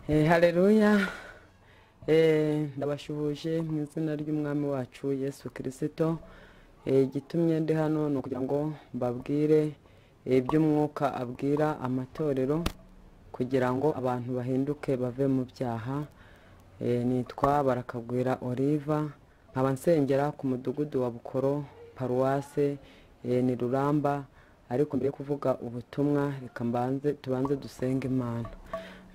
Haleluya. Ndabashuhuje mu izina ry'umwami wacu Yesu Kristo. Gitumye ndi hano no kugira ngo mbabwire iby'umwuka abwira amatorero kugira ngo abantu bahinduke bave mu byaha. Nitwa Barakagwira Oliva, nkaba nsengera ku mudugudu wa Bukoro, paruwase ni Ruramba, ariko mbere kuvuga ubutumwa reka tubanze dusenge Imana.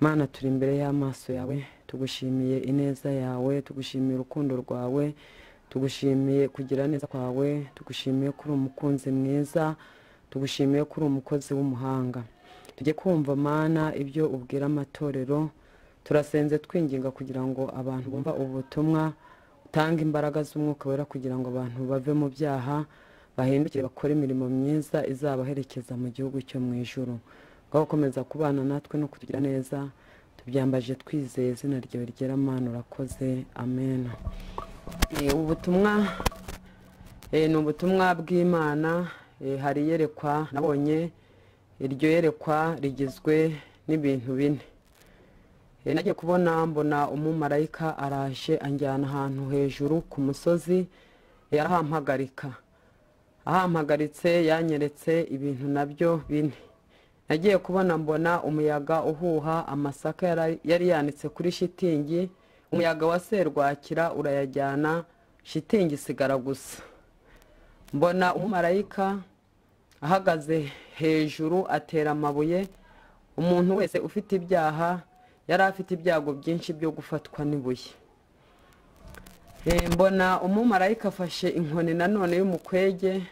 Mana, turi imbere y'amaso yawe, tugushimiye ineza yawe, tugushimiye urukundo rwawe, tugushimiye kugira neza kwawe, tugushimiye ko uri umukunzi mwiza, tugushimiye ko uri umukozi w'umuhanga. Tujye kumva Mana ibyo ubwira amatorero, turasenze twinginga kugira ngo abantu bumva ubutumwa, utanga imbaraga z'umwuka wera kugira ngo abantu bave mu byaha, bahindukire bakore imirimo myiza izabaherekeza mu gihugu cyo mu ijuru. Gukomeza kubana natwe no kutugira neza, tubyambaje twizeye izina ryawe ryera Mana, urakoze, amen. Ubutumwa ni ubutumwa bw'Imana. Hari yerekwa nabonye, iryo yerekwa rigizwe n'ibintu bine. Nagiye kubona mbona umumarayika araje anjyana ahantu hejuru ku musozi, arahampagarika. Ahampagaritse yanyeretse ibintu nabyo bine. Nagiye kubona mbona umuyaga uhuha amasaka yari yanitse kuri shitingi, umuyaga wa serwakira urayajyana, shitingi isigara gusa. Mbona umumarayika ahagaze hejuru atera amabuye umuntu wese ufite ibyaha, yari afite ibyago byinshi byo gufatwa n'ibuye. Mbona umumarayika afashe inkoni nanone y'umukwege.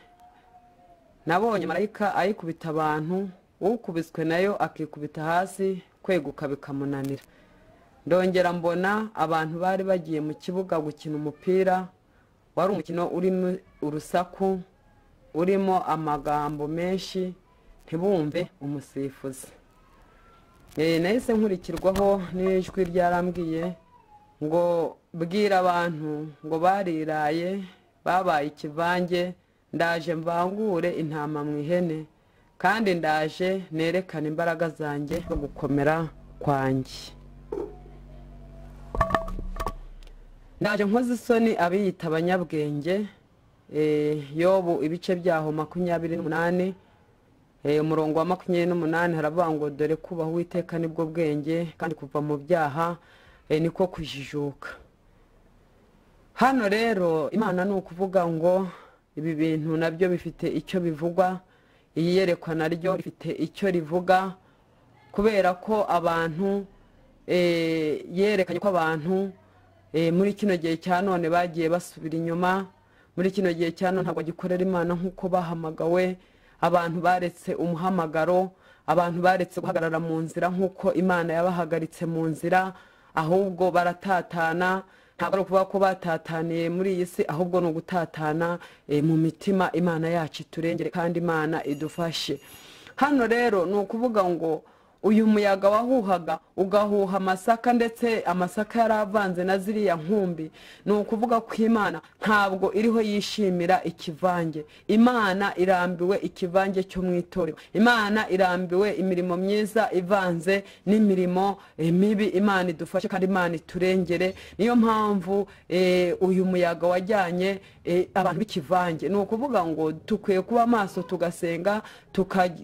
Nabonye marayika ayikubita abantu, ukubiswe nayo akikubita hasi, kweguka bikamunanira. Ndongera mbona abantu bari bagiye mu kibuga gukina umupira, wari umukino urimo urusaku, urimo amagambo menshi, ntibumve umusifuzi. Nahise nkurikirwaho n'ijwi ryarambwiye ngo bwira abantu ngo bariraye, babaye ikivange, ndaje mvangure intama mu ihene, kandi ndaje nerekana imbaraga zanjye no gukomera kwanjye. Ndaje nkoze isoni abiyita abanyabwenge. Yobu ibice byaho 28, umurongo wa 28 haravuga ngo dore kubaha Uwiteka nibwo bwenge, kandi kuva mu byaha niko kujijuka. Hano rero Imana ni ukuvuga ngo ibi bintu nabyo bifite icyo bivugwa, iyi yerekwa naryo rifite icyo rivuga, kubera ko abantu yerekanye ko abantu muri kino gihe cya none bagiye basubira inyuma. Muri kino gihe cya none ntabwo gikorera Imana nk'uko bahamagawe. Abantu baretse umuhamagaro, abantu baretse guhagarara mu nzira nk'uko Imana yabahagaritse mu nzira, ahubwo baratatana. Ntabwo ari ukuvuga ko batataniye muri iyi si, ahubwo ni ugutatana mu mitima. Imana yacu iturengere kandi Imana idufashe. Hano rero ni ukuvuga ngo uyu muyaga wahuhaga ugahuha amasaka, ndetse amasaka yaravanze na ziriya nkumbi. Ni ukuvuga ko Imana ntabwo iriho yishimira ikivange. Imana irambiwe ikivange cyo mu itorero. Imana irambiwe imirimo myiza ivanze n'imirimo mibi. Imana idufashe kandi Imana iturengere. Niyo mpamvu uyu muyaga wajyanye abantu b'ikivange. Ni ukuvuga ngo tukwiye kuba maso tugasenga,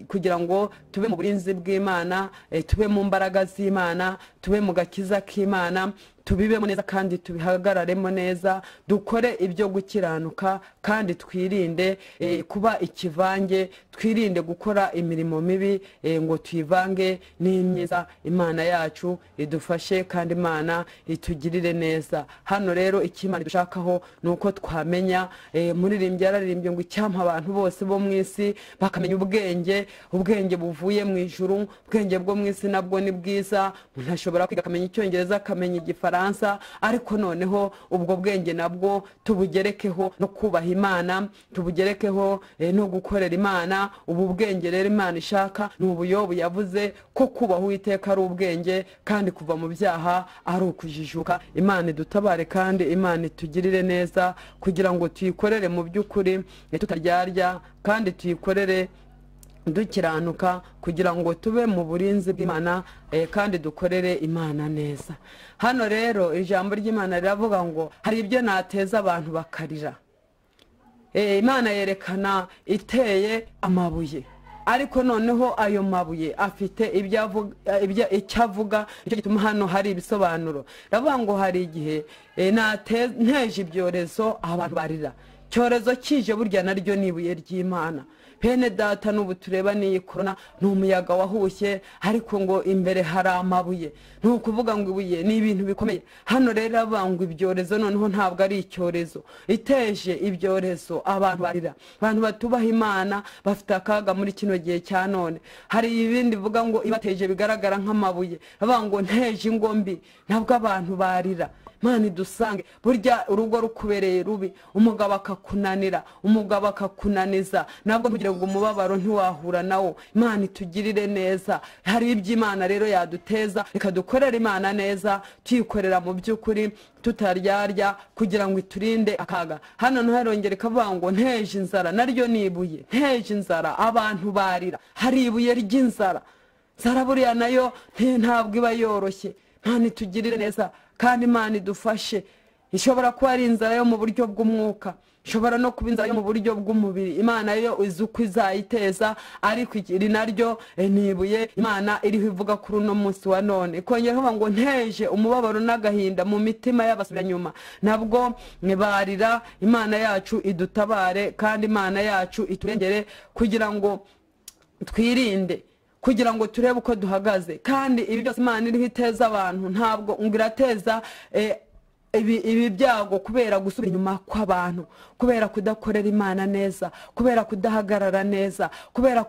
kugira ngo tube mu burinzi bw'Imana, tube mu mbaraga z'Imana, tube mu gakiza k'Imana, tubibemo neza kandi tubihagararemo neza, dukore ibyo gukiranuka kandi twirinde kuba ikivange, twirinde gukora imirimo mibi ngo tuyivange n'imyiza. Imana yacu idufashe kandi Imana itugirire neza. Hano rero ikimana dushakaho nuko twamenya, muririmbyi yararirimbye ngo icyampa abantu bose bo mu isi bakamenya ubwenge buvuye mu ijuru. Ubwenge bwo mu isi nabwo ni bwiza. Umuntu ashobora kwiga akamenya Icyongereza, akamenya Igifaransa, ariko noneho ubwo bwenge nabwo tubugerekeho no kubaha Imana, tubugerekeho no gukorera Imana. Ubu bwenge rero Imana ishaka ni ubuyobu yavuze ko kubaha Uwiteka ari ubwenge, kandi kuva mu byaha ari ukujijuka. Imana idutabare kandi Imana itugirire neza, kugira ngo tuyikorere mu by'ukuri tutaryarya, kandi tuyikorere dukiranuka kugira ngo tube mu burinzi bw'Imana kandi dukorere Imana neza. Hano rero ijambo ry'Imana riravuga ngo hari ibyo nateza abantu bakarira. Imana yerekana iteye amabuye, ariko noneho ayo mabuye afite icyo avuga, nicyo gituma hano hari ibisobanuro. Ravuga ngo hari igihe nteje ibyorezo abantu barira. Cyorezo kije burya naryo nibuye ry'Imana. Bene data n'ubu tureba n'iyi korona n'umuyaga wahushye, ariko ngo imbere hari amabuye. Nukuvuga ngo ibuye ni ibintu bikomeye. Hano rero abangwa ibyorezo noneho ntabwo ari icyorezo. Iteje ibyorezo abantu barira. Abantu batubaha Imana bafite akaga muri kino gihe cya none. Hari ibindi bivuga ngo ibateje bigaragara nk'amabuye. Bavuga ngo nteje ingombi, ntabwo abantu barira. Imana idusange. Burya urugo rukubereye rubi, umugabo akakunanira, umugabo akakunaniza, nabwo kugira ngo umubabaro ntiwahura nawo. Imana itugirire neza. Hari iby'Imana rero yaduteza, reka dukorera Imana neza, tuyikorera mu by'ukuri, tutaryarya, kugira ngo iturinde akaga. Hano ntarongere kavuga ngo nteje inzara, naryo nibuye. Nteje inzara abantu barira. Hari ibuye ry'inzara. Nzara buriya nayo ntabwo iba yoroshye. Imana itugirire neza kandi Imana idufashe. Ishobora kuba ari inzara yo mu buryo bw'umwuka, ishobora no kuba inzara yo mu buryo bw'umubiri. Imana yo izi uko izayiteza, ariko iri naryo nibuye Imana iriho ivuga kuri uno munsi wa none. Kongeraho ngo nteje umubabaro n'agahinda mu mitima y'abasubira nyuma, nabwo barira. Imana yacu idutabare kandi Imana yacu iturengere kugira ngo twirinde, kugira ngo turebe uko duhagaze. Kandi ibi byose Imana iriho iteza abantu, ntabwo ngirateza ibi byago kubera gusubira inyuma kw'abantu, kubera kudakorera Imana neza, kubera kudahagarara neza, kubera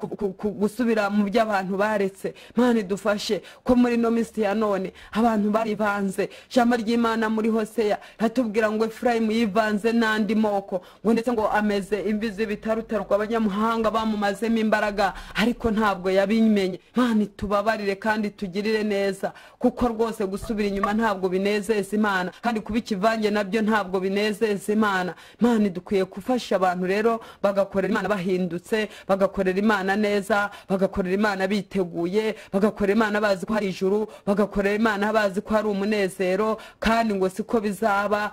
gusubira mu by'abantu baretse. Imana idufashe ko muri no minsi ya none abantu bari banze. Ijambo ry'Imana muri Hoseya ratubwira ngo Efurayimu yivanze n'andi moko, ngo ndetse ngo ameze imvi z'ibitarutarwa, abanyamuhanga bamumazemo imbaraga, ariko ntabwo yabimenye. Imana itubabarire kandi tugirire neza, kuko rwose gusubira inyuma ntabwo binezeza Imana, kandi kuba ikivange nabyo ntabwo binezeza Imana. Imana dukwiye gufasha abantu rero bagakorera Imana bahindutse, bagakorera Imana neza, bagakorera Imana biteguye, bagakorera Imana bazi ko hari ijuru, bagakorera Imana bazi ko hari umunezero. Kandi ngo siko bizaba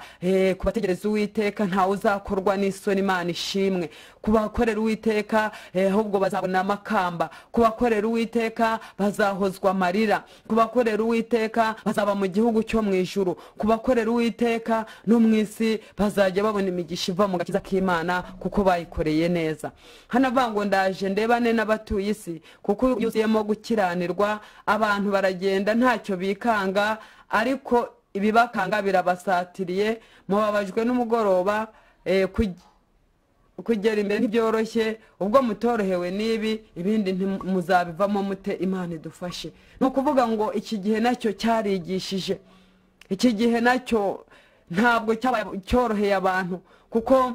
kubategereza Uwiteka ntawe uzakorwa n'isoni. Imana ishimwe. Kubakorera Uwiteka ahubwo bazabona amakamba, kubakorera Uwiteka bazahozwa amarira, kubakorera Uwiteka bazaba mu gihugu cyo mu ijuru, kubakorera Uwiteka no mu isi bazajya babona imigisha iva mu gakiza k'Imana kuko bayikoreye neza. Hano avango ndaje ndebane n'abatuye isi, kuko yuzuyemo gukiranirwa. Abantu baragenda ntacyo bikanga, ariko ibibakanga birabasatiriye. Mubabajwe n'umugoroba kugera imbere ntibyoroshye. Ubwo mutorohewe n'ibi, ibindi muzabivamo mute. Imana idufashe. Nukuvuga ngo iki gihe nacyo cyarigishije. Iki gihe nacyo ntabwo cyoroheye abantu, kuko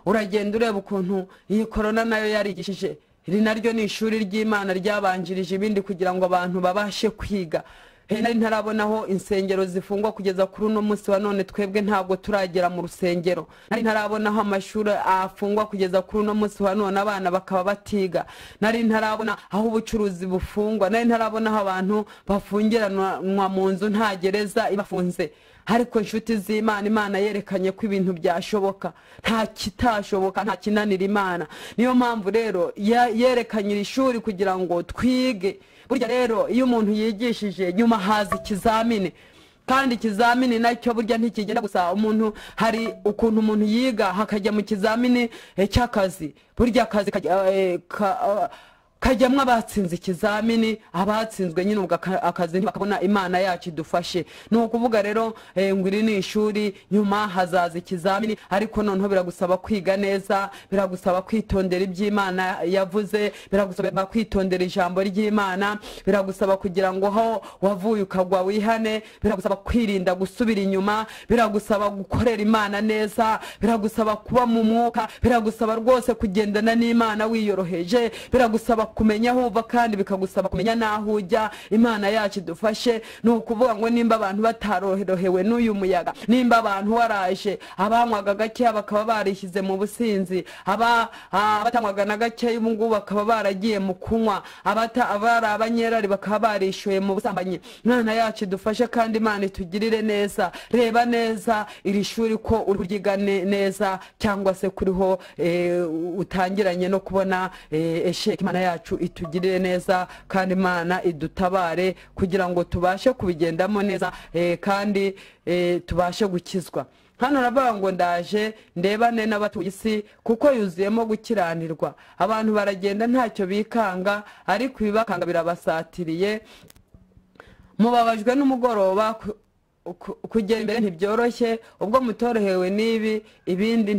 uragenda ureba ukuntu iyi korona nayo yarigishije. Iri naryo ni ishuri ry'Imana ryabanjirije ibindi kugira ngo abantu babashe kwiga. Nari ntarabonaho insengero zifungwa kugeza kuri uno munsi wa none. Twebwe ntabwo turagera mu rusengero. Nari ntarabonaho amashuri afungwa kugeza kuri uno munsi wa none, abana bakaba batiga. Nari ntarabona aho ubucuruzi bufungwa. Nari ntarabonaho abantu bafungiranwa mu nzu nta gereza ibafunze. Ariko inshuti z'Imana, Imana yerekanye ko ibintu byashoboka, nta kitashoboka, nta kinanira Imana. Niyo mpamvu rero yerekanye iri shuri kugira ngo twige. Burya rero iyo umuntu yigishije nyuma haza ikizamini, kandi ikizamini nacyo burya ntikigenda gusa umuntu. Hari ukuntu umuntu yiga hakajya mu kizamini cy'akazi. Burya akazi kajyamwe abatsinze ikizamini, abatsinzwe nyine ubwo akazi ntibakabona. Imana yacu idufashe. Ni ukuvuga rero ngo iri ni ishuri, nyuma hazaza ikizamini, ariko noneho biragusaba kwiga neza, biragusaba kwitondera iby'Imana yavuze, biragusaba kwitondera ijambo ry'Imana, biragusaba kugira ngo aho wavuye ukagwa wihane, biragusaba kwirinda gusubira inyuma, biragusaba gukorera Imana neza, biragusaba kuba mu mwuka, biragusaba rwose kugendana n'Imana wiyoroheje, biragusaba kumenya aho uva kandi bikagusaba kumenya naho ujya. Imana yacu dufashe. Ni ukuvuga ngo nimba abantu batarorohewe n'uyu muyaga, nimba abantu waraje abanywaga gake bakaba barishyize mu businzi, abatanywaga na gake ubu ngubu bakaba baragiye mu kunywa, abari abanyerari bakaba barishyuye mu busambanyi. Imana yacu dufashe kandi Imana itugirire neza. Reba neza iri shuri ko uri kuryiga neza cyangwa se kuriho utangiranye no kubona esheke. Imana yacu itugirire neza kandi Imana idutabare kugira ngo tubashe kubigendamo neza kandi tubashe gukizwa. Hano ravuga ngo ndaje ndebane n'abatuye isi kuko yuzuyemo gukiranirwa. Abantu baragenda ntacyo bikanga, ariko ibibakanga birabasatiriye. Mubabajwe n'umugoroba kugera imbere ntibyoroshye, ubwo mutorohewe n'ibi ibindi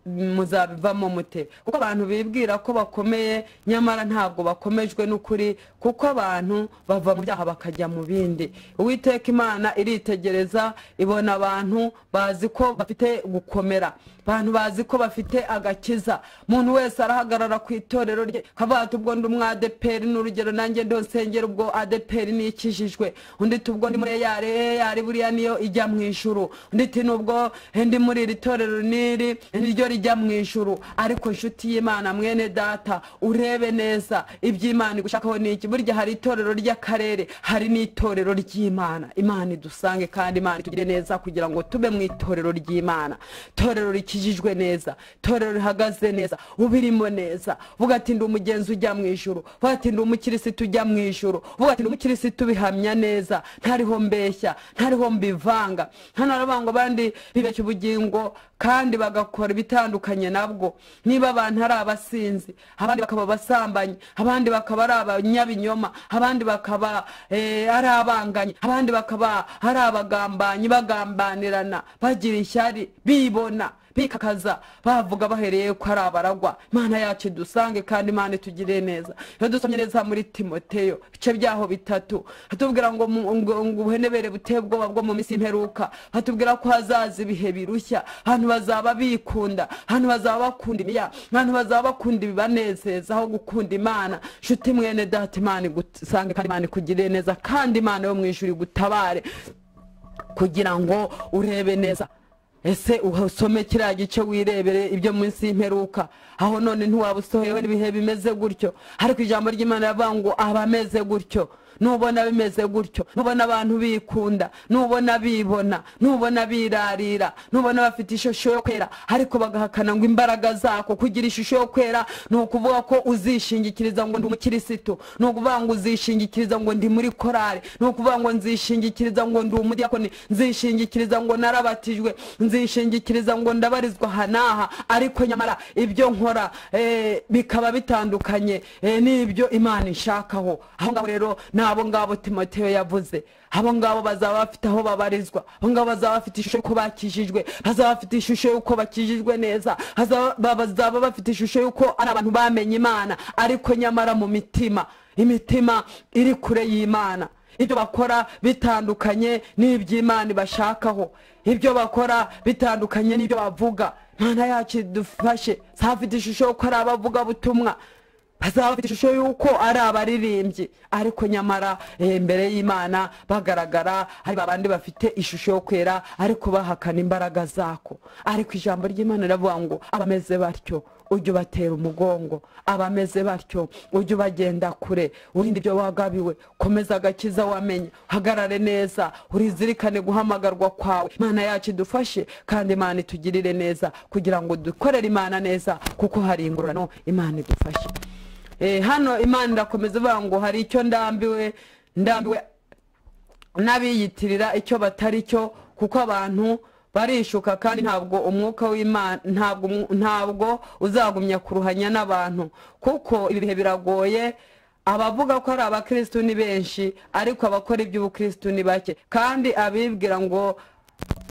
muzabivamo mute. Kuko abantu bibwira ko bakomeye nyamara ntabwo bakomejwe n'ukuri, kuko abantu bava mu byaha bakajya mu bindi. Uwiteka Imana iritegereza ibona abantu bazi ko bafite gukomera, abantu bazi ko bafite agakiza. Umuntu wese arahagarara ku itorero rye kavuga ubwo ndi umwadeperi, n'urugero nanjye ndonsengera ubwo adeperi nikijijwe, undi tubwo ndi muri yari buriya niyo ijya mu ijuru, undi nubwo ndi muri iri torero niri niryo rijya mu ijuru. Ariko nshuti y'Imana mwene data, urebe neza iby'Imana igushakaho niki. Burya hari itorero ry'akarere, hari n'itorero ry'Imana. Imana idusange kandi Imana itugire neza kugira ngo tube mu itorero ry'Imana, itorero rikijijwe neza, itorero rihagaze neza, ubirimo neza. Vuga ati ndi umugenzi ujya mu ijuru, vuga ati ndi umukirisitu ujya mu ijuru, vuga ati ndi umukirisitu bihamya neza, ntariho mbeshya, ntariho mbivanga. Hano aravuga abandi bibeshya ubugingo kandi bagakora ibitandukanye nabwo. Niba abantu ari abasinzi, abandi bakaba basambanyi, abandi bakaba ari abanyabinyoma, abandi bakaba ari abanganye, abandi bakaba ari abagambanyi, bagambanirana, bagira ishyari, bibona bikakaza, bavuga bahereye ko ari abaragwa. Imana yacu dusange kandi Imana itugire neza. Iyo dusomye neza muri Timoteyo bice byaho 3 hatubwira ngo ubuhenebere butebwoba bwo mu minsi imperuka, hatubwira ko hazaza ibihe birushya, abantu bazaba bikunda, abantu bazaba bakunda imiya, abantu bazaba bakunda ibibanezeza aho gukunda Imana. Nshuti mwene data, Imana igusange kandi Imana ikugire neza kandi Imana yo mu ijuru gutabare kugira ngo urebe neza. Ese usome kiriya gice wirebere ibyo munsi y'imperuka, aho none ntiwabusohewe n'ibihe bimeze gutyo. Ariko ijambo ry'Imana rivuga ngo abameze gutyo, nubona bimeze gutyo, nubona abantu bikunda, nubona bibona, nubona birarira, nubona bafite ishusho yo kwera ariko bagahakana ngo imbaraga zako. Kugira ishusho yo kwera ni ukuvuga ko uzishingikiriza ngo ndi umukirisitu, ni ukuvuga ngo uzishingikiriza ngo ndi muri korari, ni ukuvuga ngo nzishingikiriza ngo ndi umudiyakoni, nzishingikiriza ngo narabatijwe, nzishingikiriza ngo ndabarizwa hanaha. Ariko nyamara ibyo nkora bikaba bitandukanye n'ibyo Imana ishakaho. Aho ngaho rero abo ngabo Timoteyo yavuze, abo ngabo bazaba bafite aho babarizwa, abo ngabo bazaba bafite ishusho y'uko bakijijwe, bazaba bafite ishusho y'uko bakijijwe neza, bazaba bafite ishusho y'uko ari abantu bamenye Imana, ariko nyamara mu imitima iri kure y'Imana. Ibyo bakora bitandukanye n'iby'Imana bashakaho, ibyo bakora bitandukanye n'ibyo bavuga. Imana yacu dufashe. Zafite ishusho y'uko ari abavuga butumwa, bazaba bafite ishusho y'uko ari abaririmbyi, ariko nyamara imbere y'Imana bagaragara ari babandi bafite ishusho yo kwera ariko bahakana imbaraga zako. Ariko ijambo ry'Imana riravuga ngo abameze batyo ujye ubatera umugongo, abameze batyo ujye ubagenda kure, urinde ibyo wagabiwe, komeza agakiza wamenye, hagarare neza, urizirikane guhamagarwa kwawe. Imana yacu dufashe kandi Imana itugirire neza kugira ngo dukorere Imana neza, kuko hari ingororano. Imana idufashe. Hano Imana irakomeza ivuga ngo hari icyo ndambiwe n'abiyitirira icyo batari cyo, kuko abantu barishuka kandi ntabwo umwuka w'Imana ntabwo uzagumya kuruhanya n'abantu. Kuko ibihe biragoye, abavuga ko ari abakristo ni benshi ariko abakora iby'ubukristo ni bake, kandi abibwira ngo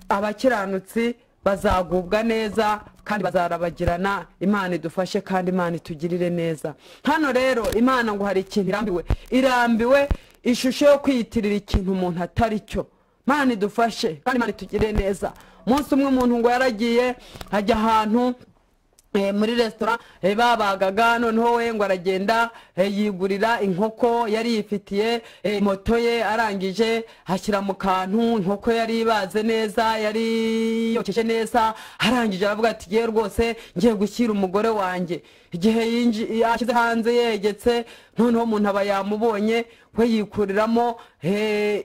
abakiranutsi bazagubwa neza kandi bazarabagirana. Imana idufashe kandi Imana itugirire neza. Hano rero Imana ngo hari ikintu irambiwe ishusho yo kwiyitirira ikintu umuntu atari cyo. Imana idufashe kandi Imana itugirire neza. Umunsi umwe umuntu ngo yaragiye ajya ahantu muri restaurant babagaga noneho we ngo aragenda yigurira inkoko yari yifitiye moto ye arangije hashyira mu kantu inkoko yari ibaze neza yari yokeje neza arangije aravuga ati giye rwose ngiye gushyira umugore wanjye igihe yashyize hanze yegetse noneho umuntu aba yamubonye we yikuriramo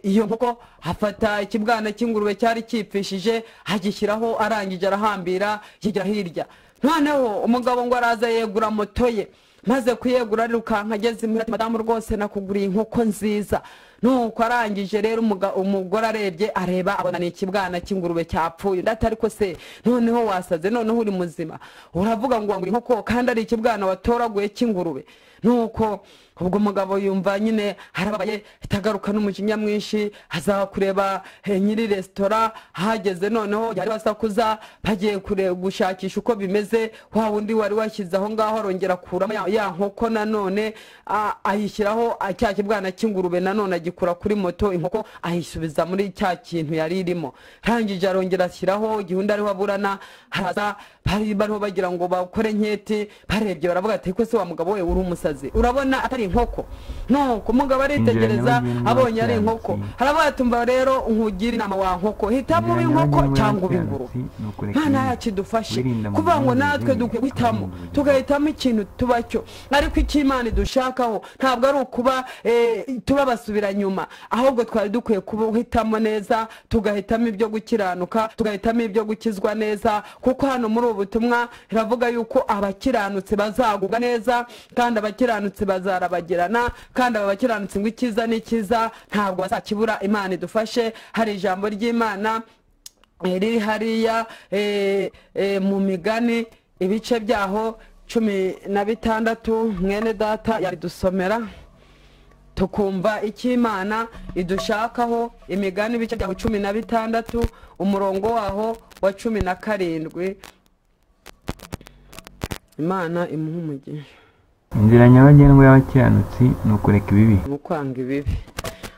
iyo nkoko afata ikibwana cy'ingurube cyari kipfishije agishyiraho arangije arahambira yigira hirya noneho umugabo ngo araza yegura moto ye maze kuyegura arirukanka ageze imuhira ati madamu rwose nakuguriye inkoko nziza nuko arangije rero umugore arebye areba abona ni ikibwana cy'ingurube cyapfuye ndati ariko se noneho wasaze noneho uri muzima uravuga ngo wangura inkoko kandi ari ikibwana watoraguye cy'ingurube nuko ubwo umugabo yumva nyine harabaye itagaruka n'umujinya mwinshi aza kureba nyiri restaurant hageze noneho yari basakuza bagiye gushakisha uko bimeze wa wundi wari washyize aho ngaho arongera kuramo ya nkoko nanone ayishyiraho cya kibwana cy'ingurube nanone agikura kuri moto inkoko ayisubiza muri cya kintu yari irimo rangije arongera ashyiraho igihunda ariho aburana haza bariho bagira ngo bakore nketi barebye baravuga ati ko se wa mugabo we uri umusazi urabona atari inkoko nuko umugabo aritegereza abonye ari inkoko harabatumva rero nkugira inama wa nkoko hitamo inkoko cyangwa ubinguru nta yakidufashe kuvuga ngo natwe dukwiye guhitamo tugahitamo ikintu tubacyo ariko ikimana dushakaho ntabwo ari ukuba tuba basubira nyuma ahubwo twari dukwiye kuhitamo neza tugahitamo ibyo gukiranuka tugahitamo ibyo gukizwa neza kuko hano muri ubu butumwa iravuga yuko abakiranutse bazagubwa neza kandi abakiranutse bazarabagirana kandi abakiranutse ngo ikiza n'ikiza ntabwo bazakibura imana idufashe hari ijambo ry'Imana riri hariya mu migani ibice byaho 16 mwene data yaridusomera tukumva icy'Imana idushakaho imigani ibice byaho 16 umurongo waho wa 17 Imana imuha umugisha inzira nyabagendwa y'abakiranutsi ni ukureka ibibi ukwanga ibibi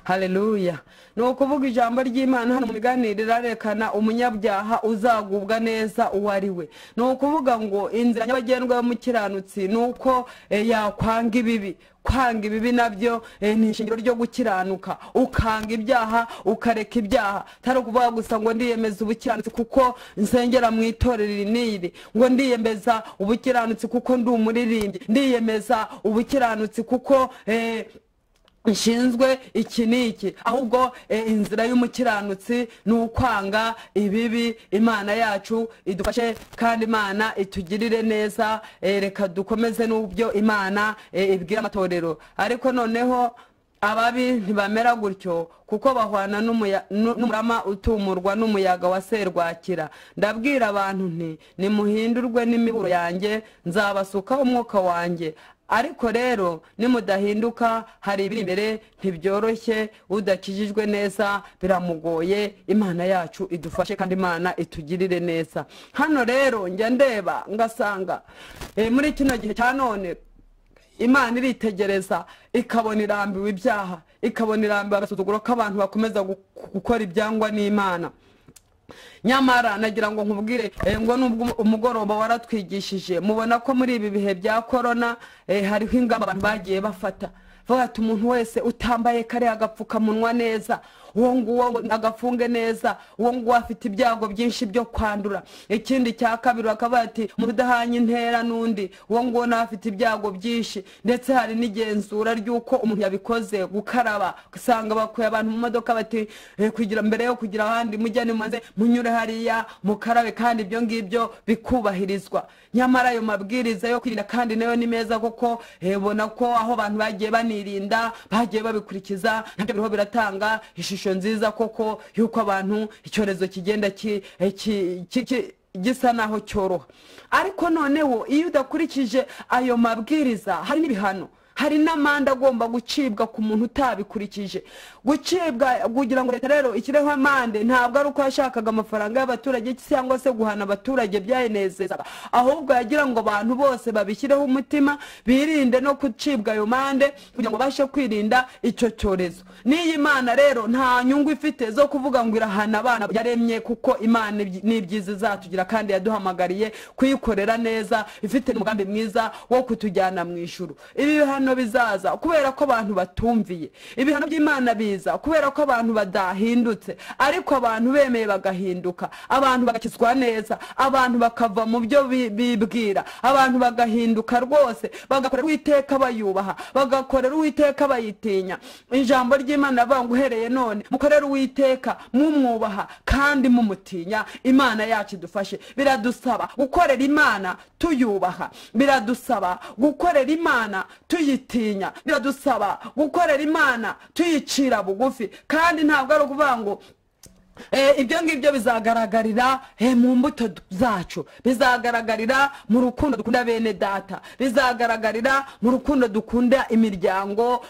haleluya no kuvuga ijambo ry'Imana hano mu miganiro irarekana umunyabyaha uzagubwa neza uwariwe no kuvuga ngo inzira nyabagendwa y'umukiranutsi nuko yakwanga ibibi kwanga ibibi nabyo ni ishingiro ryo gukiranuka ukanga ibyaha ukareka ibyaha tari kuvuga gusa ngo ndiyemeza ubukiranutsi kuko nsengera mu itorero niri ngo ndiyemeza ubukiranutsi kuko ndi umuririmbyi ndiyemeza ubukiranutsi kuko nshinzwe iki niki ahubwo inzira y'umukiranutsi ni ukwanga ibibi Imana yacu idufashe kandi Imana itugirire neza reka dukomeze n'ubyo Imana ibwira amatorero ariko noneho ababi ntibamera gutyo kuko bahwana n'umurama utumurwa n'umuyaga wa serwakira ndabwira abantu nti nimuhindurwe n'imiburo yanjye nzabasukaho umwuka wanjye ariko rero nimudahinduka hari ibiri imbere ntibyoroshye udakijijwe neza biramugoye Imana yacu idufashe kandi Imana itugirire neza hano rero njya ndeba ngasanga muri kino gihe cya none Imana iritegereza ikabona irambiwe ibyaha ikabona irambiwe agasuzuguro k'abantu bakomeza gukora ibyangwa n'Imana nyamara nagira ngo nkubwire ngo nubwo umugoroba waratwigishije mubona ko muri ibi bihe bya corona hariho ingamba abantu bagiye bafata vuga ati umuntu wese utambaye kare agapfukamunwa neza uwo nguwo agafunge neza uwo nguwo afite ibyago byinshi byo kwandura ikindi cya kabiri bakaba ati mudahanye intera nundi uwo nguwo nafite ibyago byinshi ndetse hari n'igenzura ry'uko umuntu yabikoze gukaraba usanga bakuye abantu mu modoka bati kugira mbere yo kugira ahandi mujyane maze munyure hariya mukarabe kandi ibyo ngibyo bikubahirizwa nyamara ayo mabwiriza yo kwirinda kandi nayo ni meza koko hebona ko aho abantu bagiye banirinda bagiye babikurikiza nabyo biriho biratanga ishusho nziza koko yuko abantu icyorezo kigenda gisa naho cyoroha ariko noneho iyo udakurikije ayo mabwiriza hari n'ibihano hari n'amande agomba gucibwa ku muntu utabikurikije. Gucibwa kugira ngo leta rero ikireho amande ntabwo ari uko yashakaga amafaranga y'abaturage cyangwa se guhana abaturage byayenezezaga, ahubwo yagira ngo abantu bose babishyireho umutima birinde no gucibwa ayo mande kugira ngo bashe kwirinda icyo cyorezo. N'iyi Imana rero nta nyungu ifite zo kuvuga ngo irahana abana yaremye, kuko Imana n'ibyiza izatugira kandi yaduhamagariye kuyikorera neza, ifite umugambi mwiza wo kutujyana mu ijuru. Ibi bihano bizaza kubera ko abantu batumviye, ibihano by'Imana biza kubera ko abantu badahindutse, ariko abantu bemeye bagahinduka, abantu bagakizwa neza, abantu bakava mu byo bibwira, abantu bagahinduka rwose, bagakorera Uwiteka bayubaha, bagakorera Uwiteka bayitinya. Ijambo ry'Imana avuga ngo uhereye none mukorera Uwiteka mumwubaha kandi mumutinya. Imana yacu idufashe. Biradusaba gukorera Imana tuyubaha, biradusaba gukorera Imana tuyitinya, biradusaba gukorera Imana tuyicira bugufi, kandi ntabwo ari ukuvuga ngo ibyo ngibyo bizagaragarira mu mbuto zacu, bizagaragarira mu rukundo dukunda bene data, bizagaragarira mu rukundo dukunda imiryango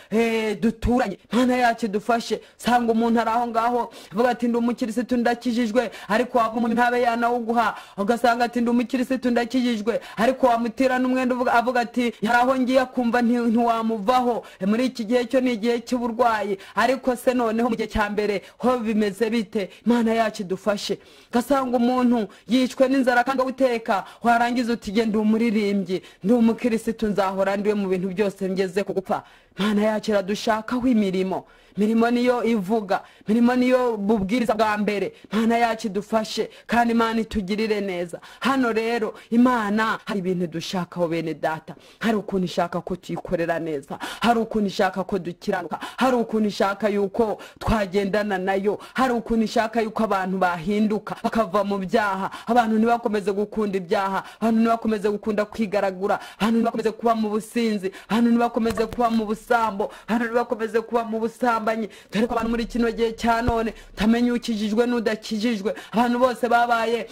duturanye. Mana yacu dufashe. Sanga umuntu ari aho ngaho avuga ati ndi umukirisitu ndakijijwe, ariko wava umuntu ntabe yanawuguha. Ugasanga ati ndi umukirisitu ndakijijwe, ariko wamutira n'umwenda avuga ati hari aho ngiye kumva ntiwamuvaho. Muri iki gihe cyo ni igihe cy'uburwayi, ariko se noneho mu gihe cya mbere ho bimeze bite? Mana yacu dufashe. Gasanga umuntu yicwe n'inzara kandi Uwiteka warangiza uti genda umuririmbyi, ndi umukirisitu nzahora ndiwe mu bintu byose ngeze ku gupfa. Mana yacu iradushakaho imirimo. Mirimo niyo ivuga, mirimo niyo bubwiriza bwa mbere. Mana yacu dufashe kandi Imana itugirire neza. Hano rero Imana hari ibintu dushakaho bene data, hari ukuntu ishaka ko tuyikorera neza, hari ukuntu ishaka ko dukiranuka, hari ukuntu ishaka yuko twagendana nayo, hari ukuntu ishaka yuko abantu bahinduka bakava mu byaha, abantu ntibakomeze gukunda ibyaha, abantu ntibakomeze gukunda kwigaragura, abantu ntibakomeze kuba mu businzi, abantu ntibakomeze kuba mu busambo, abantu ntibakomeze kuba mu busambo. Dore ko abantu muri kino gihe cya none utamenya ukijijwe n'udakijijwe, abantu bose babaye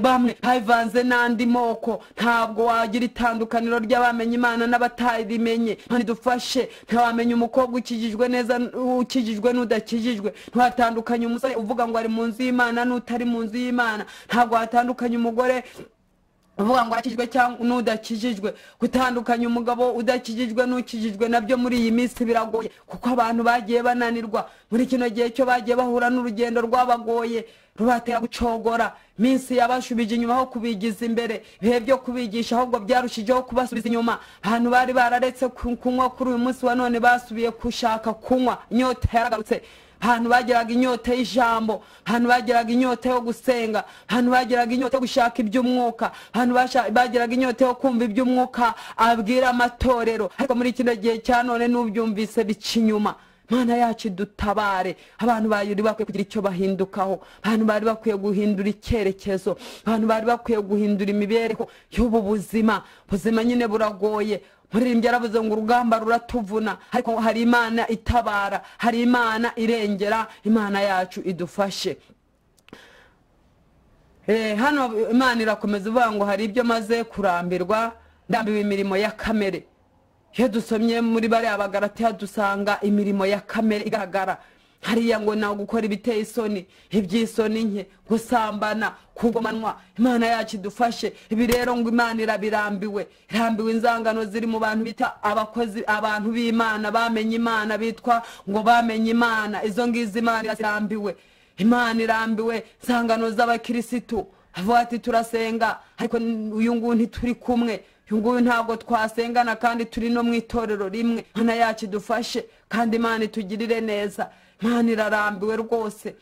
bamwe havanze n'andi moko, ntabwo wagira itandukaniro ry'abamenye Imana n'abatayimenye. Mana dufashe. Ntawamenya umukobwa ukijijwe neza ukijijwe n'udakijijwe, ntiwatandukanya umusore uvuga ngo ari mu nzu y'Imana n'utari mu nzu y'Imana, ntabwo watandukanya umugore uvuga ngo akijijwe cyangwa n'udakijijwe. Gutandukanya umugabo udakijijwe n'ukijijwe nabyo muri iyi minsi biragoye, kuko abantu bagiye bananirwa muri kino gihe cyo bagiye bahura n'urugendo rwabagoye rubatera gucogora. Minsi yabashubije inyuma ho kubigiza imbere, bihe byo kubigisha ahubwo byarushijeho kubasubiza inyuma. Abantu bari bararetse kunywa, kuri uyu munsi wa none basubiye kushaka kunywa. Inyota yaragarutse. Abantu bagiraga inyota y'ijambo, abantu bagiraga inyota yo gusenga, abantu bagiraga inyota yo gushaka iby'umwuka, abantu bagiraga inyota yo kumva iby'umwuka abwira amatorero, ariko muri kino gihe cya none n'ubyumvise bica inyuma. Mana yacu dutabare. Abantu bari bakwiye kugira icyo bahindukaho, abantu bari bakwiye guhindura icyerekezo, abantu bari bakwiye guhindura imibereho y'ubu buzima. Buzima nyine buragoye. Muririmbyi yaravuze ngo urugamba ruratuvuna, ariko hari Imana itabara, hari Imana irengera. Imana yacu idufashe. Hano Imana irakomeza ivuga ngo hari ibyo maze kurambirwa, ndambiwe imirimo ya kamere. Iyo dusomye muri bari Abagalatiya dusanga imirimo ya kamere igaragara. Hariya ngo nawe gukora ibiteye isoni, iby'isoni nke, gusambana, kugomanwa. Imana yacu idufashe. Ibi rero ngo Imana irabirambiwe, irambiwe inzangano ziri mu bantu bita abakozi, abantu b'Imana bamenye Imana, bitwa ngo bamenye Imana. Izo ngizi Imana irambiwe. Imana irambiwe inzangano z'abakirisitu. Avuga ati turasenga ariko uyu nguyu ntituri kumwe, uyu nguyu ntabwo twasengana kandi turi no mu itorero rimwe. Imana yacu idufashe kandi Imana itugirire neza. Imana irarambiwe rwose.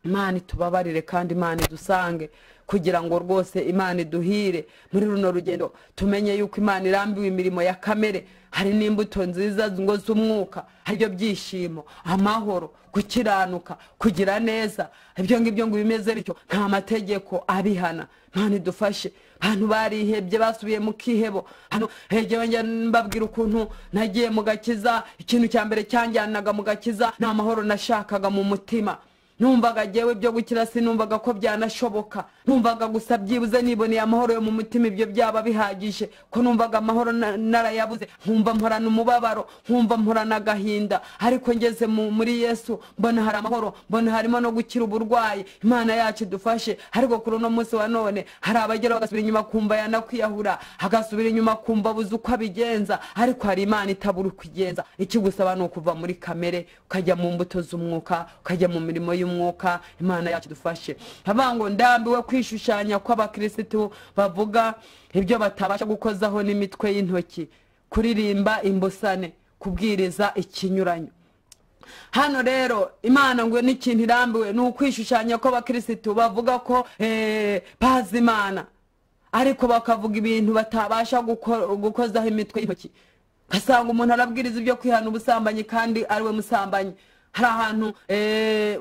Imana itubabarire kandi Imana idusange kugira ngo rwose Imana iduhire muri runo rugendo. Tumenye yuko Imana irambiwe imirimo ya kamere. Hari n'imbuto nziza ngo z'umwuka, haryo byishimo, amahoro, gukiranuka, kugira neza. Ibyo ngibyo ngo bimeze bityo nta mategeko abihana. Imana idufashe. Abantu barihebye basubiye mu kihebo. Hano hegewe njya mbabwira ukuntu nagiye mu gakiza, ikintu cya mbere cyanjyanaga mu gakiza ni amahoro nashakaga mu mutima. numvaga jewe byo gukira sinumvaga ko byanashoboka, numvaga gusa byibuze niboneye amahoro yo mu mutima ibyo byaba bihagije, ko numvaga amahoro narayabuze, nkumva mporana umubabaro, nkumva mporana agahinda. Ariko ngeze muri Yesu mbona hari amahoro, mbona harimo no gukira uburwayi. Imana yacu dufashe. Ariko kuri uno munsi wa none hari abagera bagasubira inyuma kumva yanakwiyahura, agasubira inyuma kumva buze uko abigenza. Ariko hari Imana itabura kwigenza. Ikigusaba ni ukuva muri kamere ukajya mu mbuto z'umwuka, ukajya mu mirimo y'umwuka. Imana yacu dufashe. Abango ndambiwe kwishushanya kw'abakristo bavuga ibyo batabasha gukozaho n'imitwe y'intoki, kuririmba imbusane, kubwiriza ikinyuranyo. Hano rero Imana ngo n'ikintu irambiwe ni ukwishushanya kw'abakristo bavuga ko bazi Imana, ariko bakavuga ibintu batabasha gukozaho imitwe y'intoki. Kasanga umuntu arabwiriza ibyo kwihana ubusambanyi kandi ariwe musambanyi. Hari ahantu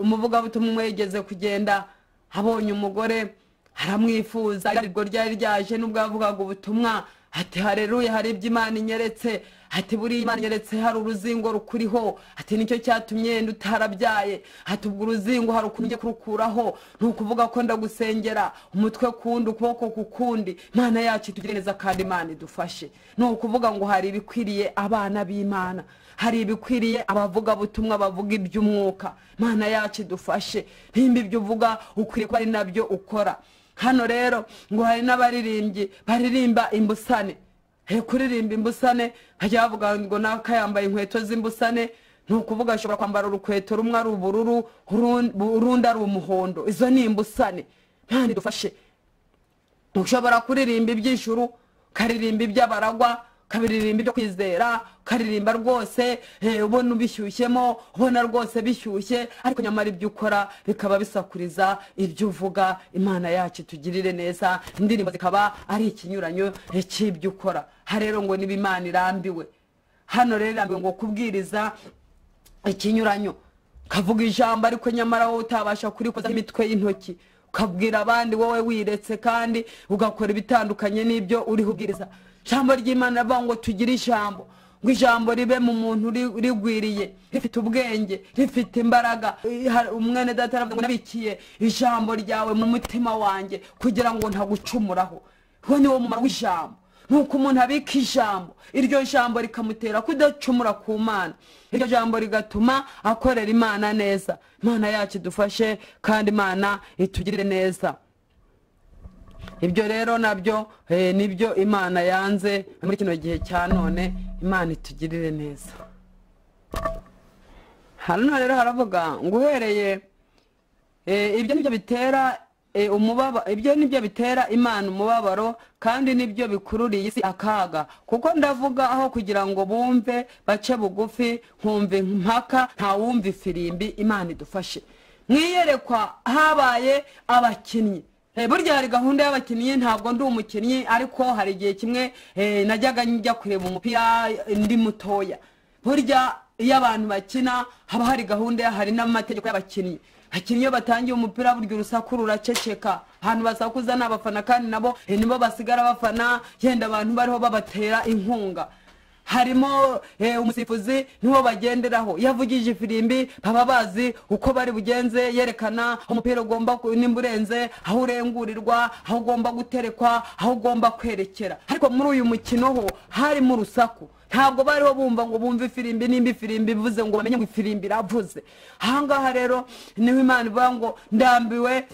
umuvugabutumwa umwe yigeze kugenda, abonye umugore aramwifuza, ariko ryari ryaje nubwo avugaga ubutumwa, ati haleluya, hari ibyo Imana inyeretse, ati buri Imana inyeretse hari uruzingo rukuriho, ati nicyo cyatumye utarabyaye, ati ubwo uruzingo hari ukuntu ngiye kurukuraho, nukuvuga ko ndagusengera umutwe kundi ukuboko kukundi. Imana yacu tugire neza kandi Imana idufashe. Nukuvuga ngo hari ibikwiriye abana b'Imana, hari ibikwiriye abavuga butumwa bavuga iby'umwuka. Imana yacu dufashe. Nimba ibyo uvuga ukwiriye ko ari nabyo ukora. Hano rero ngo hari n'abaririmbyi baririmba imbusane. Kuririmba imbusane hajya bavuga ngo naka yambaye inkweto z'imbusane, nukuvuga ashobora kwambara urukweto rumwe ari ubururu, urundi ari umuhondo. Izo ni imbusane. Imana idufashe. Ushobora kuririmba iby'ijuru, karirimba iby'abaragwa, kabiririmba ibyo kwizera, karirimba rwose ubona ubishyushyemo, ubona rwose bishyushye, ariko nyamara ibyo ukora bikaba bisakuriza ibyo uvuga. Imana yacu tugirire neza. Indirimbo zikaba ari ikinyuranyo cy'ibyo ukora. Harero ngo niba Imana irambiwe. Hano rero irambiwe ngo kubwiriza ikinyuranyo, kavuga ijambo ariko nyamara wowe utabasha kurikoza imitwe y'intoki, ukabwira abandi wowe wiretse kandi ugakora ibitandukanye n'ibyo uri kubwiriza. Ijambo ry'Imana rivuga ngo tugire ijambo, ngo ijambo ribe mu muntu rigwiriye, rifite ubwenge, rifite imbaraga. Umwene data aravuga ngo nabikiye ijambo ryawe mu mutima wanjye kugira ngo ntagucumuraho. Uwo ni wo mumaro w'ijambo. Nuko umuntu abika ijambo, iryo jambo rikamutera kudacumura ku Mana, iryo jambo rigatuma akorera Imana neza. Imana yacu dufashe kandi Imana itugirire neza. Ibyo rero nabyo nibyo Imana yanze muri kino gihe cya none. Imana itugirire neza. Hano rero haravuga ngo uhereye ibyo nibyo bitera umubabaro, ibyo nibyo bitera Imana umubabaro, kandi nibyo bikururiye isi akaga. Kuko ndavuga aho kugira ngo bumve bace bugufi, nkumve impaka nta wumva ifirimbi. Imana idufashe. Mwiyerekwa habaye abakinnyi. Burya hari gahunda y'abakinnyi, ntabwo ndi umukinnyi, ariko hari igihe kimwe najyaga njya kureba umupira ndi mutoya. Burya iyo abantu bakina haba hari gahunda, hari n'amategeko y'abakinnyi. Abakinnyi iyo batangiye umupira burya urusaku ruraceceka, ahantu basakuza n'abafana kandi nabo nibo basigara bafana, yenda abantu bariho babatera inkunga. Harimo umusifuzi niho bagenderaho, yavugije ifirimbi baba bazi uko bari bugenze, yerekana umupira ugomba nimburenze, aho urengurirwa, aho ugomba guterekwa, aho ugomba kwerekera. Ariko muri uyu mukino ho hari mu rusaku, ntabwo bariho bumva ngo bumve ifirimbi, nimba ifirimbi bivuze ngo bamenye ngo ifirimbi iravuze. Ahangaha rero niho Imana ivuga ngo ndambiwe.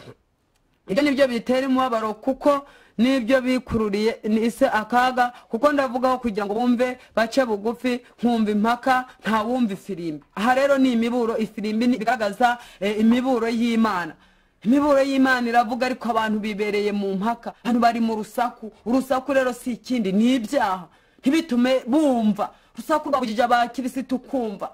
Ibyo nibyo bitera umubabaro, kuko nibyo bikururiye ise akaga. Kuko ndavugaho kugira ngo bumve bace bugufi, nkumva impaka nta wumva ifirimbi. Aha rero ni imiburo. Ifirimbi bigaragaza imiburo y'Imana. Imiburo y'Imana iravuga, ariko abantu bibereye mu mpaka, abantu bari mu rusaku. Urusaku rero si ikindi, ni ibyaha. Ntibitume bumva. Urusaku rwabujije abakirisitu kumva.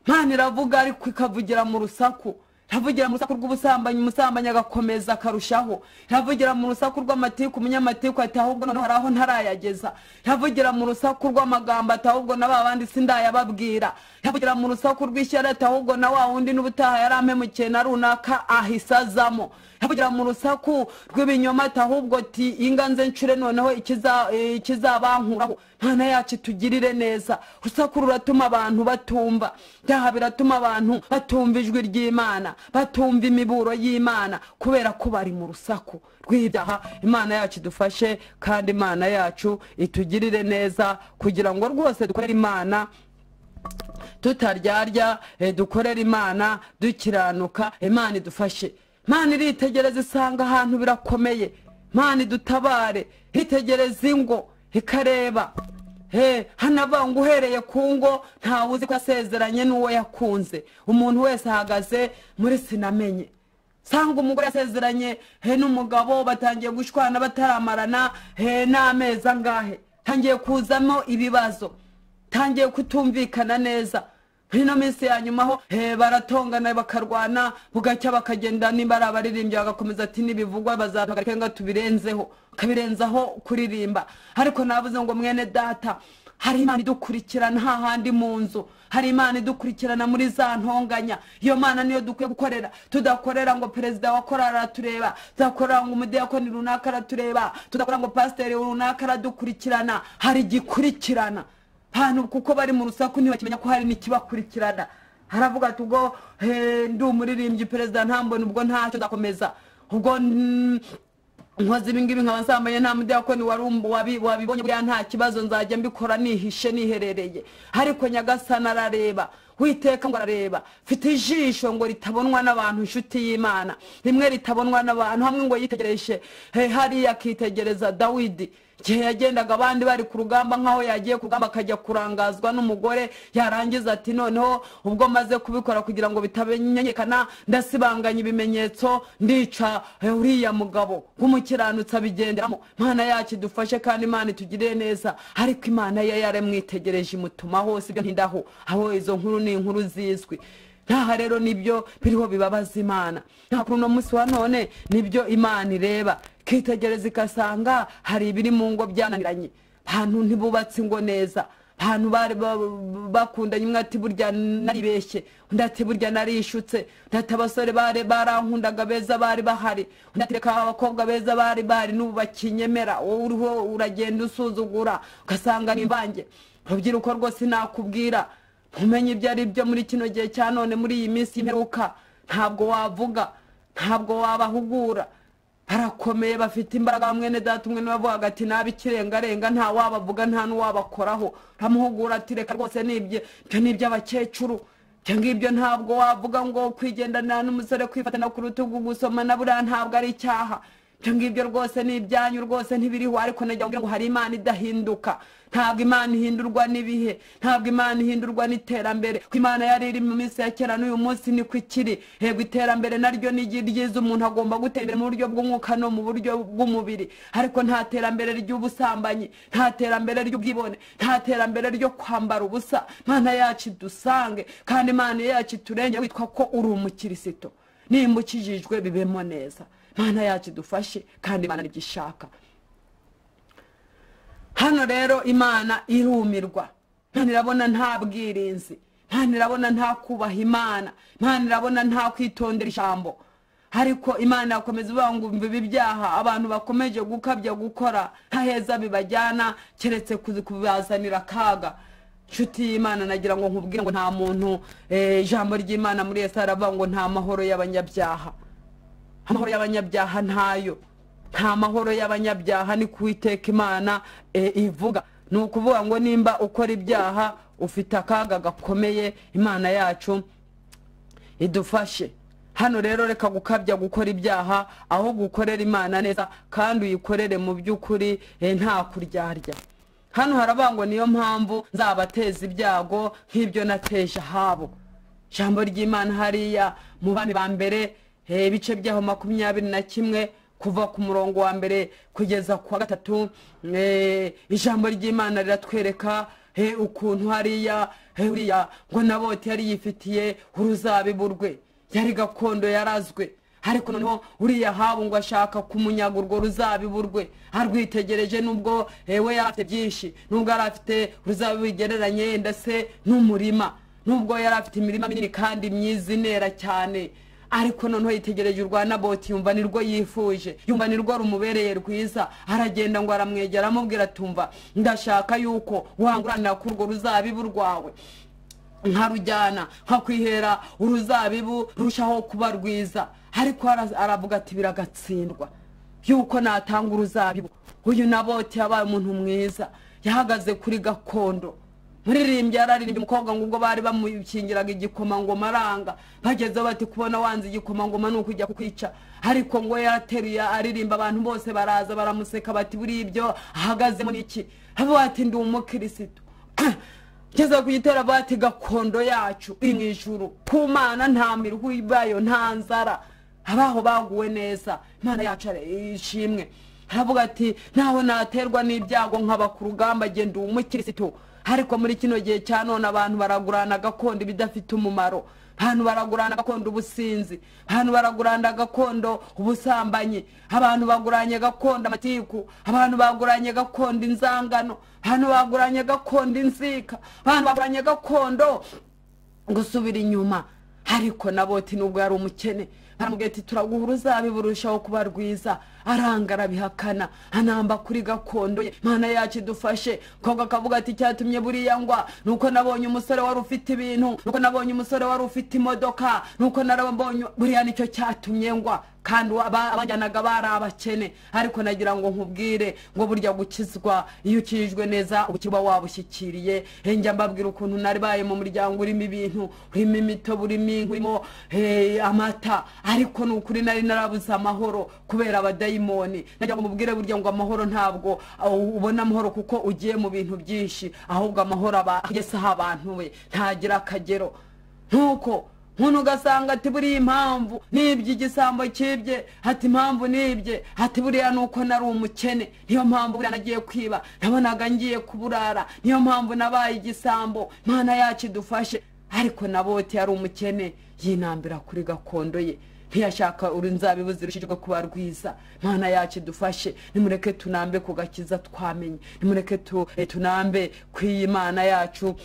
Imana iravuga ariko ikavugira mu rusaku. Iravugira mu rusaku rw'ubusambanyi, umusambanyi agakomeza akarushaho. Iravugira mu rusaku rw'amatiku, umunyamatiku ati ahubwo noneho haraho ntarayageza. Iravugira mu rusaku rw'amagambo ati ahubwo n'abandi sindayababwira. Iravugira mu rusaku rw'ishyari ati ahubwo na wa wundi n'ubutaha yarampemukiye na runaka ahisazamo. Iravugira mu rusaku rw'ibinyoma ati ahubwo ti inganze ncure noneho ikizabankuraho. Imana yacu tugirire neza. Urusaku ruratuma abantu batumva, byaha biratuma abantu batumva ijwi ry'Imana. batumva imiburo y'Imana kubera ko bari mu rusaku rw'ibyaha. Imana yacu idufashe kandi Imana yacu itugirire neza kugira ngo rwose dukorere Imana tutaryarya, dukorera Imana dukiranuka. Imana idufashe. Imana iritegereza isanga ahantu birakomeye. Imana idutabare, itegereza ingo ikareba. Hanavanga uhereye ku ngo ntawe uzi ko asezeranye n'uwo yakunze. Umuntu wese ahagaze muri sinamenye. Sanga umugore yasezeranye n'umugabo batangiye gushwana bataramarana n'amezi angahe. Tangiye kuzamo ibibazo. Tangiye kutumvikana neza. Hino minsi ya nyuma ho baratongana bakarwana bugacya bakagenda nimba abaririmbye bagakomeza ati nibivugwa bazatagakenga tubirenzeho kabirenzaho kuririmba. Ariko navuze ngo mwene data, hari Imana idukurikirana hahandi mu nzu, hari Imana idukurikirana muri za ntonganya. Iyo Mana niyo dukwiye gukorera, tudakorera ngo perezida wa korali aratureba, tudakorera ngo umudiyakoni runaka aratureba, tudakorera ngo pasiteri runaka aradukurikirana. Hari gikurikirana hano kuko bari mu rusaku ntibakimenya ko hari n'ikibakurikirana. Haravuga ati ubwo ndi umuririmbyi perezida ntambone ubwo ntacyo ndakomeza, ubwo nkoze ibingibi nkaba nsambaye nta mudiyakoni wabibonye buriya nta kibazo nzajya mbikora nihishe niherereye. Ariko Nyagasani arareba, Uwiteka ngo arareba, mfite ijisho ngo ritabonwa n'abantu, inshuti y'Imana rimwe ritabonwa n'abantu. Hamwe ngo yitegereje hariya akitegereza Dawidi igihe yagendaga abandi bari ku rugamba, nkaho yagiye ku rugamba akajya kurangazwa n'umugore, yarangiza ati noneho ubwo maze kubikora kugira ngo bitamenyekana ndasibanganya ibimenyetso ndica uriya mugabo w'umukiranutsi abigenderamo. Imana yacu idufashe kandi Imana itugirire neza. Ariko Imana ye yaramwitegereje imutuma hose ibyo ntindaho, aho izo nkuru ni inkuru zizwi. Ntaha rero nibyo biriho bibabaza Imana. Nta kuri uno munsi wa none nibyo Imana ireba, kitegereza ikasanga hari ibiri mu ngo byananiranye. Abantu ntibubatse ngo neza, abantu bari bakundanye, umwe ati burya naribeshye, undi ati burya narishutse, undi ati abasore barankundaga beza bari bahari, undi ati reka abakobwa beza bari n'ubu bakinyemera. Wowe uriho uragenda usuzugura ugasanga nimbange. Urubyiruko rwose nakubwira umenye ibyo ari byo muri kino gihe cya none, muri iyi minsi y'imperuka. Ntabwo wavuga, ntabwo wabahugura, barakomeye bafite imbaraga. Mwene data umwe navuga ati nabi kirengarenga nta wabavuga nta n'uwabakoraho. Ramuhugura ati reka rwose nibyo abakecuru cyangwa ibyo ntabwo wavuga ngo kwigendana n'umusore kwifatana ku rutugu gusoma na buriya ntabwo ari icyaha. Cyangwa ibyo rwose n'ibyanyu rwose ntibiriho. Ariko najya ngo hari Imana idahinduka. Ntabwo Imana ihindurwa n'ibihe, ntabwo Imana ihindurwa n'iterambere. Ko Imana yari iri mu minsi ya kera n'uyu munsi niko ikiri. Yego iterambere naryo ni ryiza, umuntu agomba gutera imbere mu buryo bw'umwuka no mu buryo bw'umubiri. Ariko nta terambere ry'ubusambanyi, nta terambere ry'ubwibone, nta terambere ryo kwambara ubusa. Imana yacu dusange kandi Imana yacu iturenge witwa ko uri umukristo. Nimba ukijijwe bibemo neza. Imana yacu dufashe kandi Imana nibyo ishaka. Hano rero Imana irumirwa. Imana irabona nta bwirinzi, Imana irabona nta kubaha Imana, Imana irabona nta kwitondera ijambo. Ariko Imana yakomeza ivuga ngo ibi byaha abantu bakomeje gukabya gukora nta heza bibajyana keretse kubazanira akaga. Nshuti y'Imana nagira ngo nkubwire ngo nta muntu ijambo ry'Imana muri Yesaya aravuga ngo nta mahoro y'abanyabyaha. Amahoro y'abanyabyaha ntayo, nta mahoro y'abanyabyaha ni kuwiteka Imana ivuga. Ni ukuvuga ngo nimba ukora ibyaha ufite akaga gakomeye. Imana yacu idufashe. Hano rero reka gukabya gukora ibyaha, aho gukorera Imana neza kandi uyikorere mu by'ukuri nta kuryarya. Hano haravuga ngo niyo mpamvu nzabateza ibyago nk'ibyo nateje Ahabu. Ijambo ry'Imana hariya mu Bami ba mbere ibice byaho 21 kuva ku murongo wa mbere kugeza ku wa 3. Ijambo ry'Imana riratwereka ukuntu hariya uriya ngo Naboti yari yifitiye uruzabibu rwe, yari gakondo yarazwe. Ariko noneho uriya Ahabu ngo ashaka kumunyaga urwo ruzabibu rwe. Arwitegereje nubwo we yarafite byinshi, nubwo yarafite uruzabibu bigereranye yenda se n'umurima, nubwo yarafite imirima minini kandi myiza inera cyane. Ariko noneho yitegereje urwa Naboti yumva nirwo yifuje, yumva nirwo rumubereye rwiza. Aragenda ngo aramwegera amubwira tumva ndashaka yuko wangurana kurwo ruzabibu rwawe. nkarujyana nkakwihera uruzabibu rushaho kuba rwiza, ariko aravuga ati biragatsindwa yuko natanga uruzabibu. Uyu Naboti yabaye umuntu mwiza, yahagaze kuri gakondo. Muririmbye yararirimbye umukobwa ngo ubwo bari bamukingiraga igikomangoma aranga, bagezeho bati kubona wanze igikomangoma nuko ujya kukwica, ariko ngo yarateruye aririmba, abantu bose baraza baramuseka bati buri ibyo ahagaze muri iki, abo bati ndi umukristo. Ngeze ku gitera bati gakondo yacu iri mu ijuru, ku Mana nta miruho ibayo nta nzara, abaho baguwe neza, Imana yacu ishimwe. Aravuga ati naho naterwa n'ibyago nkaba ku rugamba genda umukristo, ariko muri kino gihe cya none abantu baragurana gakondo bidafite umumaro, abantu baragurana gakondo ubusinzi, abantu baragurana gakondo ubusambanyi, abantu baguranye gakondo amatiku, abantu baguranye gakondo inzangano, abantu baguranye gakondo inzika, abantu baguranye gakondo gusubira inyuma. Ariko Naboti nubwo yari umukene, aramubwira ati turaguha uruzabibu rushaho kuba rwiza, aranga arabihakana, anamba kuri gakondo ye. Mana yacu idufashe. Kobwa akavuga ati cyatumye buriya ngwa nuko nabonye umusore wari ufite ibintu, nuko nabonye umusore wari ufite imodoka, nuko narabonye buriya nicyo cyatumye ngwa, kandi abajyanaga bari abakene. Ariko nagira ngo nkubwire ngo burya gukizwa iyo ukijwe neza ubukirwa wabushyikiriye. Njya mbabwira ukuntu nari baye mu muryango urimo ibintu, urimo imitobe, urimo amata, ariko nukuri nari narabuze amahoro kubera abadayimoni. Nagira ngo mubwire burya ngo amahoro ntabwo ubona amahoro kuko ugiye mu bintu byinshi, ahubwo amahoro aba agezeho abantu we ntagira akagero. Nkuko umuntu ugasanga ati buriya impamvu nibye igisambo kibye, ati impamvu nibye, ati buriya nuko nari umukene, niyo mpamvu buriya nagiye kwiba, nabonaga ngiye kuburara, niyo mpamvu nabaye igisambo. Mana yacu idufashe. Ariko Naboti yari umukene, yinambira kuri gakondo ye, ntiyashaka uruzabibu zirushijwe kuba rwiza. Mana yacu idufashe. Nimureke tunambe ku gakiza twamenye, nimureke tunambe kw'Imana yacu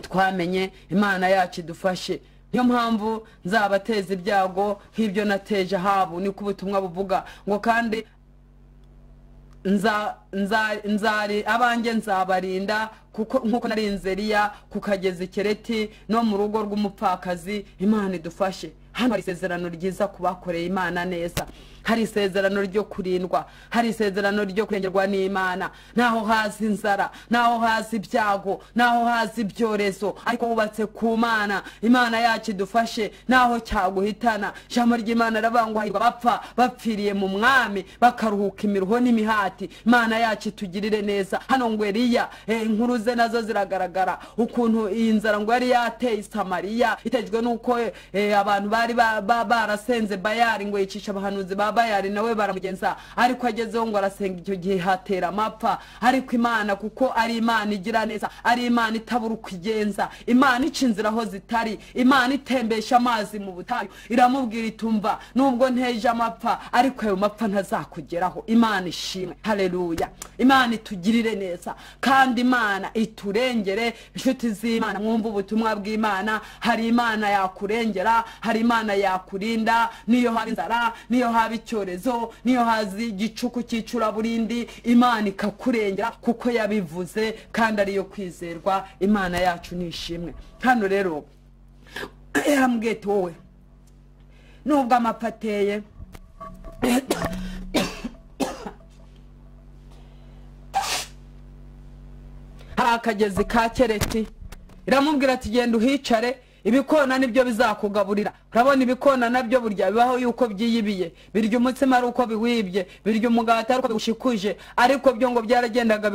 twamenye. Imana yacu idufashe. Niyo mpamvu nzabateza ibyago nk'ibyo nateje Ahabu, niko ubutumwa buvuga ngo kandi nzari abanjye nzabarinda nkuko narinze Eliya kukageza Kereti no mu rugo rw'umupfakazi. Imana idufashe. Hano hari isezerano ryiza kubakoreye Imana neza, hari isezerano ryo kurindwa, hari isezerano ryo kurengerwa n'Imana. Naho hazi inzara, naho hazi ibyago, naho hazi ibyorezo, ariko wubatse ku Mana. Imana yacu idufashe. Naho cyaguhitana, ijambo ry'Imana rabangwa bapfa bapfiriye mu Mwami bakaruhuka imiruho n'imihati. Imana yacu itugirire neza. Hano ngo Eliya inkuru ze nazo ziragaragara ukuntu iyi nzara ngo yari yateye Samariya, itejwe nuko abantu bari barasenze Bayali, ngo yicisha abahanuzi ba Bayali nawe baramugenza, ariko agezeho ngo arasenga, icyo gihe hatera amapfa. Ariko Imana kuko ari Imana igira neza, ari Imana itabura ukigenza, Imana ica inzira aho zitari, Imana itembesha amazi mu butayu, iramubwira itumva nubwo nteje amapfa ariko ayo mapfa ntazakugeraho. Imana ishimwe. Haleluya. Imana itugirire neza kandi Imana iturengere. Inshuti z'Imana mwumva ubutumwa bw'Imana. Hari Imana yakurengera, hari Imana yakurinda, niyo haba inzara, niyo haba icyorezo, niyo hazi igicuku cyicura burindi, Imana ikakurengera kuko yabivuze kandi ariyo kwizerwa. Imana yacu nishimwe. Hano rero yarambwiye ati wowe nubwo amapfa ateye hari akagezi ka Kereti, iramubwira ati genda uhicare, ibikona nibyo bizakugaburira. Urabona ibikona nabyo burya bibaho yuko byiyibiye, birya umutsima ari uko biwibye, birya umugati ari uko biwushikuje, ariko byo ngo byaragendaga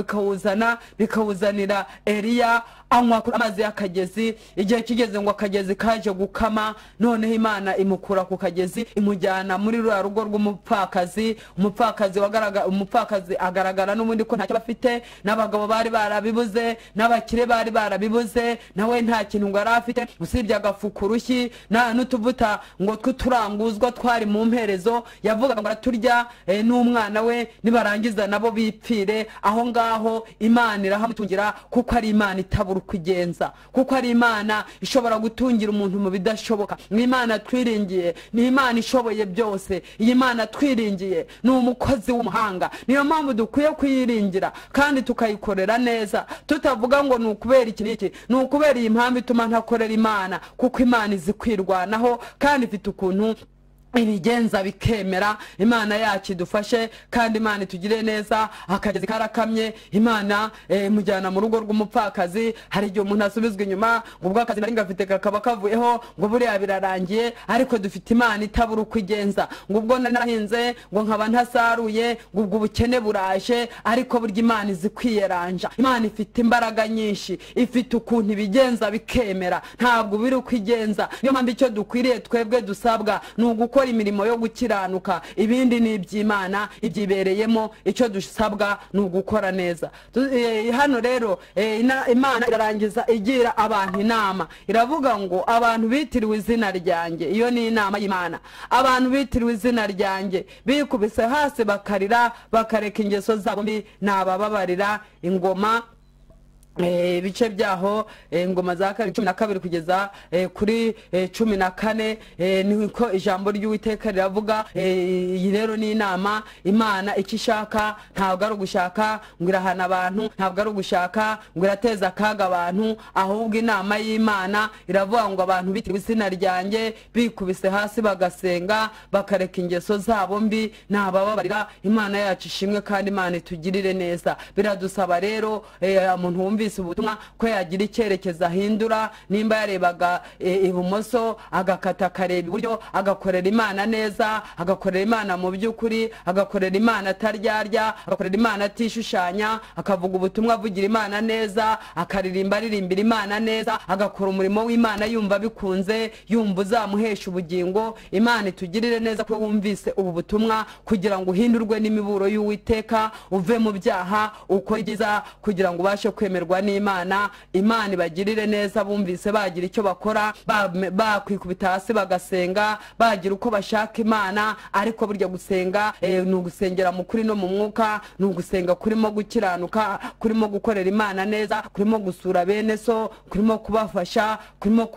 bikawuzanira Eliya anywa amazi y'akagezi. Igihe kigeze ngo akagezi kaje gukama, noneho Imana imukura ku kagezi imujyana muri rwa rugo rw'umupfakazi. Umupfakazi agaragara n'ubundi ko ntacyo bafite, n'abagabo bari barabibuze, n'abakire bari barabibuze, nawe nta kintu ngo arafite usibye agafuka urushyi n'utuvu amavuta ngo turanguzwa twari mu mperezo, yavugaga ngo araturya n'umwana we nibarangiza nabo bipfire. Aho ngaho Imana irahamutungira, kuko ari Imana itabura uko igenza, kuko ari Imana ishobora gutungira umuntu mu bidashoboka. Ni Imana twiringiye, ni Imana ishoboye byose. Iyi Mana twiringiye ni umukozi w'umuhanga, niyo mpamvu dukwiye kuyiringira kandi tukayikorera neza, tutavuga ngo ni ukubera iki n'iki, ni ukubera iyi mpamvu ituma ntakorera Imana, kuko Imana izi kwirwanaho kandi ifite ukuntu ibigenza bikemera. Imana yacu idufashe kandi Imana itugire neza. Akagezi karakamye, Imana mujyana mu rugo rw'umupfakazi. Hari igihe umuntu asubizwa inyuma ngo ubwo akazi nari ngafite kakaba kavuyeho, ngo buriya birarangiye, ariko dufite Imana itabura uko igenza. Ngo ubwo narahinze ngo nkaba ntasaruye, ngo ubwo ubukene buraje, ariko burya Imana izi kwiyeranja. Imana ifite imbaraga nyinshi, ifite ukuntu ibigenza bikemera, ntabwo biri uko igenza. Niyo mpamvu icyo dukwiriye twebwe dusabwa ni ugukora imirimo yo gukiranuka, ibindi ni iby'Imana ibyibereyemo. Icyo dusabwa ni ugukora neza. Hano rero Imana irarangiza igira abantu inama, iravuga ngo abantu bitiriwe izina ryanjye, iyo ni inama y'Imana, abantu bitiriwe izina ryanjye bikubise hasi bakarira bakareka ingeso zabo mbi, nabababarira. Ingoma ibice byaho ingoma za 12 kugeza kuri 14 niko ijambo ry'Uwiteka riravuga. Iyi rero ni inama. Imana ikishaka ntabwo ari ugushaka ngo irahana abantu, ntabwo ari ugushaka ngo irateza akaga abantu, ahubwo inama y'Imana iravuga ngo abantu bitiriwe izina ryanjye bikubise hasi bagasenga bakareka ingeso zabo mbi, nabababarira. Imana yacu ishimwe kandi Imana itugirire neza. Biradusaba rero umuntu wumva ubutumwa ko yagira icyerekezo ahindura. Nimba yarebaga ibumoso agakata akareba iburyo, agakorera Imana neza, agakorera Imana mu by'ukuri, agakorera Imana ataryarya, agakorera Imana atishushanya, akavuga ubutumwa avugira Imana neza, akaririmba aririmbira Imana neza, agakora umurimo w'Imana yumva bikunze, yumva uzamuhesha ubugingo. Imana itugirire neza ko wumvise ubu butumwa, kugira ngo uhindurwe n'imiburo y'Uwiteka, uve mu byaha, ukora ibyiza, kugira ngo ubashe kwemerwa n'Imana. Imana ibagirire neza. Bumvise bagira icyo bakora, bakwikubita hasi bagasenga, bagira uko bashaka Imana. Ariko burya gusenga ni ugusengera mu kuri no mu mwuka, ni ugusenga kurimo gukiranuka, kurimo gukorera Imana neza, kurimo gusura bene so, kurimo kubafasha, kurimo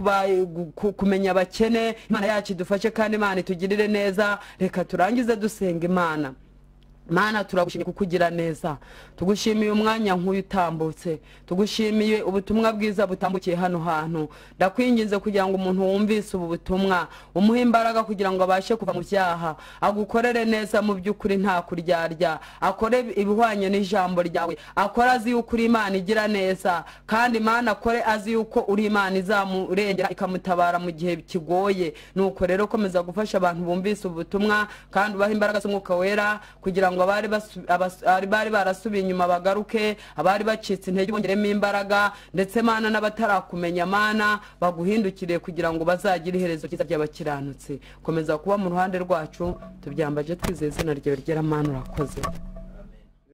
kumenya abakene. Imana yacu idufashe kandi Imana itugirire neza. Reka turangize dusenga Imana. Mana turagushimiye kukugira neza, tugushimiye umwanya nk'uyu utambutse, tugushimiye ubutumwa bwiza butambukiye hano hantu. Ndakwinginze kugira ngo umuntu wumvise ubu butumwa umuhe imbaraga kugira ngo abashe kuva mu byaha, agukorere neza mu by'ukuri nta kuryarya, akore ibihwanye n'ijambo ryawe, akora azi yuko uri Imana igira neza, kandi Imana akore azi yuko uri Imana izamurengera ikamutabara mu gihe kigoye. Nuko rero komeza gufasha abantu bumvise ubu butumwa, kandi ubahe imbaraga z'Umwuka Wera kugira ngo abari barasubiye inyuma bagaruke, abari bacitse intege bongeremo imbaraga, ndetse Mana n'abatarakumenya Mana baguhindukire kugira ngo bazagire iherezo cyiza ry'abakiranutsi. Komeza kuba mu ruhande rwacu, tubyambaje twizeye izina ryawe ryera Mana. Urakoze.